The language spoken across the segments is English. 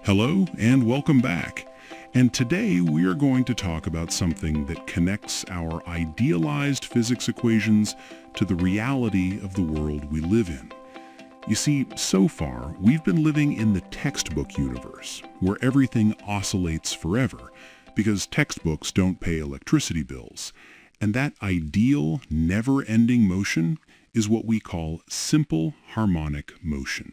Hello and welcome back. And today we are going to talk about something that connects our idealized physics equations to the reality of the world we live in. You see, so far we've been living in the textbook universe, where everything oscillates forever, because textbooks don't pay electricity bills. And that ideal, never-ending motion is what we call simple harmonic motion.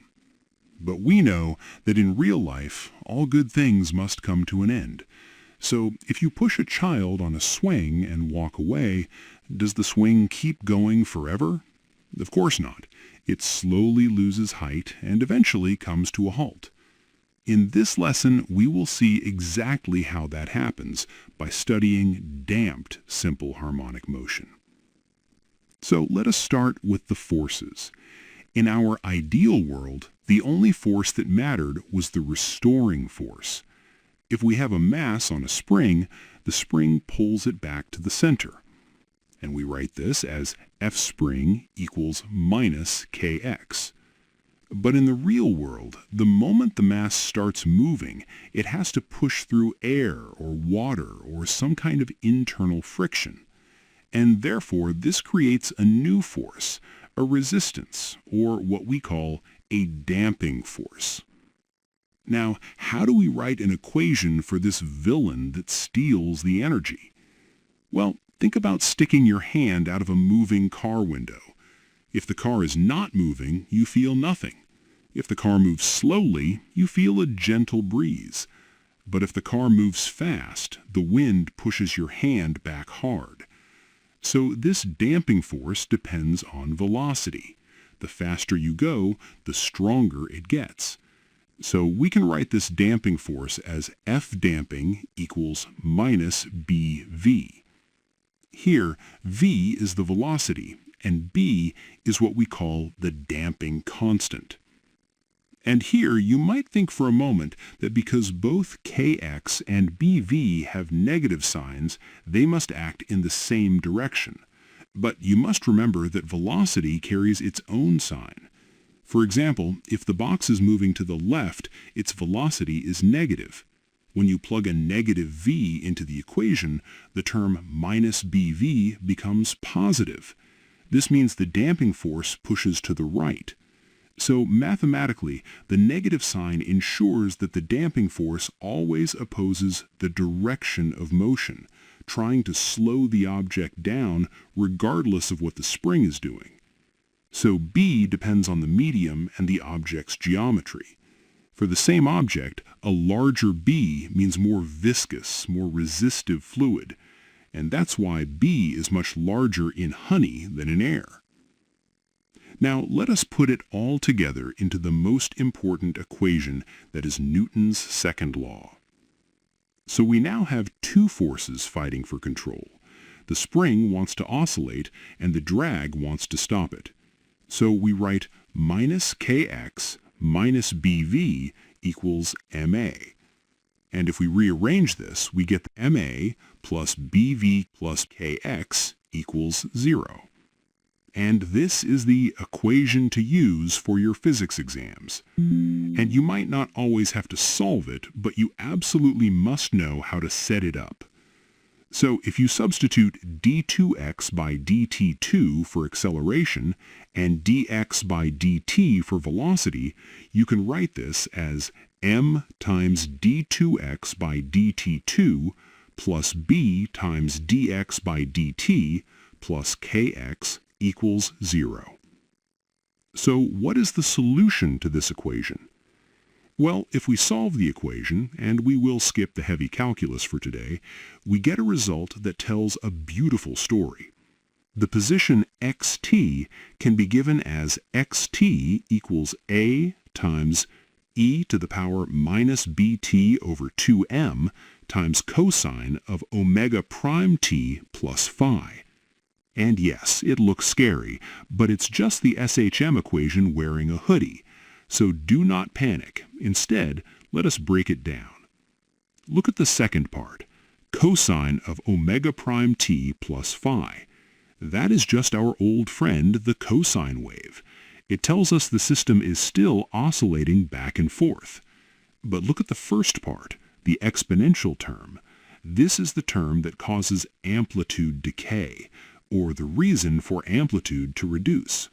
But we know that in real life, all good things must come to an end. So if you push a child on a swing and walk away, does the swing keep going forever? Of course not. It slowly loses height and eventually comes to a halt. In this lesson, we will see exactly how that happens by studying damped simple harmonic motion. So let us start with the forces. In our ideal world, the only force that mattered was the restoring force. If we have a mass on a spring, the spring pulls it back to the center. And we write this as F spring equals minus kx. But in the real world, the moment the mass starts moving, it has to push through air or water or some kind of internal friction. And therefore, this creates a new force, a resistance, or what we call a damping force. Now, how do we write an equation for this villain that steals the energy? Well, think about sticking your hand out of a moving car window. If the car is not moving, you feel nothing. If the car moves slowly, you feel a gentle breeze. But if the car moves fast, the wind pushes your hand back hard. So this damping force depends on velocity. The faster you go, the stronger it gets. So we can write this damping force as F damping equals minus BV. Here, V is the velocity, and B is what we call the damping constant. And here you might think for a moment that because both Kx and BV have negative signs, they must act in the same direction. But you must remember that velocity carries its own sign. For example, if the box is moving to the left, its velocity is negative. When you plug a negative v into the equation, the term minus bv becomes positive. This means the damping force pushes to the right. So mathematically, the negative sign ensures that the damping force always opposes the direction of motion, trying to slow the object down regardless of what the spring is doing. So B depends on the medium and the object's geometry. For the same object, a larger B means more viscous, more resistive fluid, and that's why B is much larger in honey than in air. Now let us put it all together into the most important equation that is Newton's second law. So we now have two forces fighting for control. The spring wants to oscillate and the drag wants to stop it. So we write minus kx minus bv equals ma. And if we rearrange this, we get ma plus bv plus kx equals 0. And this is the equation to use for your physics exams. And you might not always have to solve it, but you absolutely must know how to set it up. So if you substitute d2x by dt2 for acceleration and dx by dt for velocity, you can write this as m times d2x by dt2 plus b times dx by dt plus kx equals 0. So what is the solution to this equation? Well, if we solve the equation, and we will skip the heavy calculus for today, we get a result that tells a beautiful story. The position xt can be given as xt equals a times e to the power minus bt over 2m times cosine of omega prime t plus phi. And yes, it looks scary, but it's just the SHM equation wearing a hoodie. So do not panic. Instead, let us break it down. Look at the second part, cosine of omega prime t plus phi. That is just our old friend, the cosine wave. It tells us the system is still oscillating back and forth. But look at the first part, the exponential term. This is the term that causes amplitude decay, or the reason for amplitude to reduce.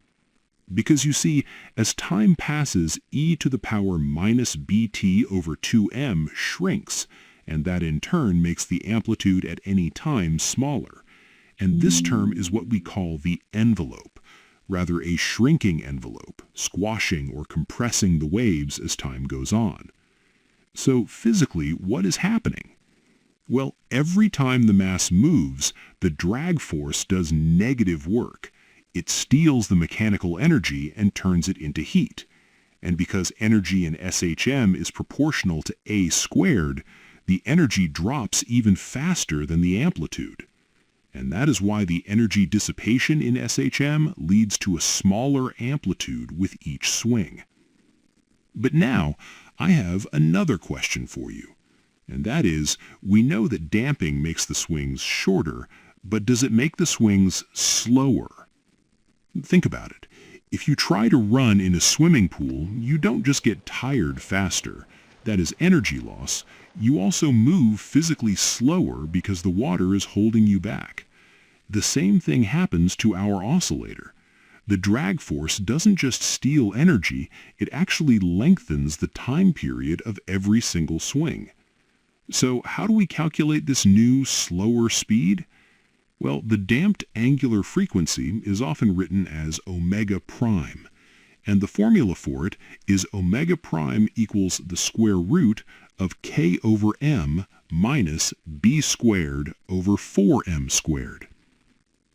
Because you see, as time passes, e to the power minus bt over 2m shrinks, and that in turn makes the amplitude at any time smaller. And this term is what we call the envelope, rather a shrinking envelope, squashing or compressing the waves as time goes on. So physically, what is happening? Well, every time the mass moves, the drag force does negative work. It steals the mechanical energy and turns it into heat. And because energy in SHM is proportional to a squared, the energy drops even faster than the amplitude. And that is why the energy dissipation in SHM leads to a smaller amplitude with each swing. But now, I have another question for you. And that is, we know that damping makes the swings shorter, but does it make the swings slower? Think about it. If you try to run in a swimming pool, you don't just get tired faster. That is energy loss. You also move physically slower because the water is holding you back. The same thing happens to our oscillator. The drag force doesn't just steal energy, it actually lengthens the time period of every single swing. So how do we calculate this new, slower speed? Well, the damped angular frequency is often written as omega prime, and the formula for it is omega prime equals the square root of k over m minus b squared over 4m squared.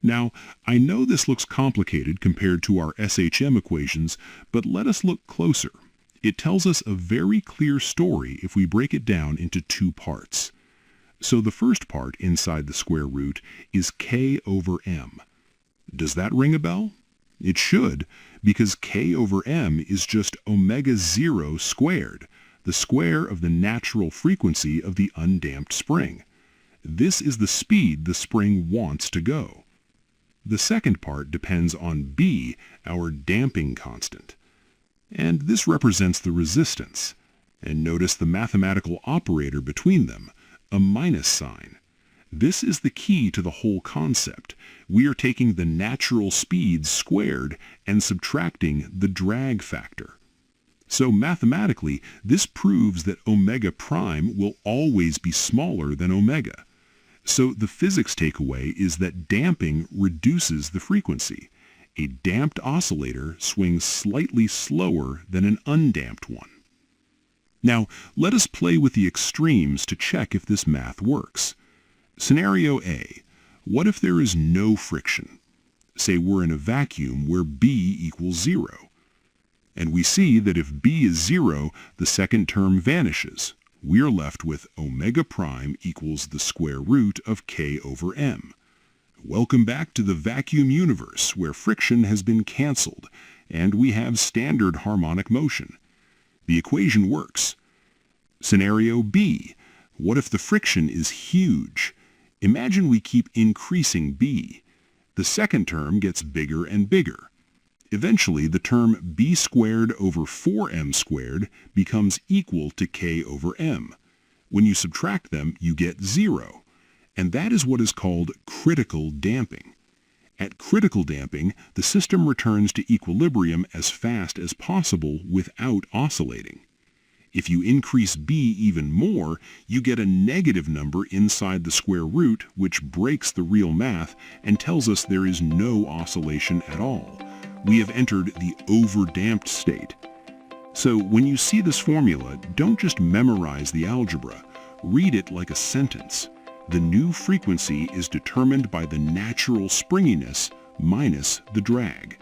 Now, I know this looks complicated compared to our SHM equations, but let us look closer. It tells us a very clear story if we break it down into two parts. So the first part inside the square root is k over m. Does that ring a bell? It should, because k over m is just omega 0 squared, the square of the natural frequency of the undamped spring. This is the speed the spring wants to go. The second part depends on b, our damping constant. And this represents the resistance. And notice the mathematical operator between them, a minus sign. This is the key to the whole concept. We are taking the natural speed squared and subtracting the drag factor. So mathematically, this proves that omega prime will always be smaller than omega. So the physics takeaway is that damping reduces the frequency. A damped oscillator swings slightly slower than an undamped one. Now, let us play with the extremes to check if this math works. Scenario A. What if there is no friction? Say we're in a vacuum where B equals 0. And we see that if B is 0, the second term vanishes. We're left with omega prime equals the square root of k over m. Welcome back to the vacuum universe where friction has been canceled, and we have standard harmonic motion. The equation works. Scenario B. What if the friction is huge? Imagine we keep increasing B. The second term gets bigger and bigger. Eventually, the term b squared over 4m squared becomes equal to k over m. When you subtract them, you get 0. And that is what is called critical damping. At critical damping, the system returns to equilibrium as fast as possible without oscillating. If you increase b even more, you get a negative number inside the square root, which breaks the real math and tells us there is no oscillation at all. We have entered the over-damped state. So when you see this formula, don't just memorize the algebra. Read it like a sentence. The new frequency is determined by the natural springiness minus the drag.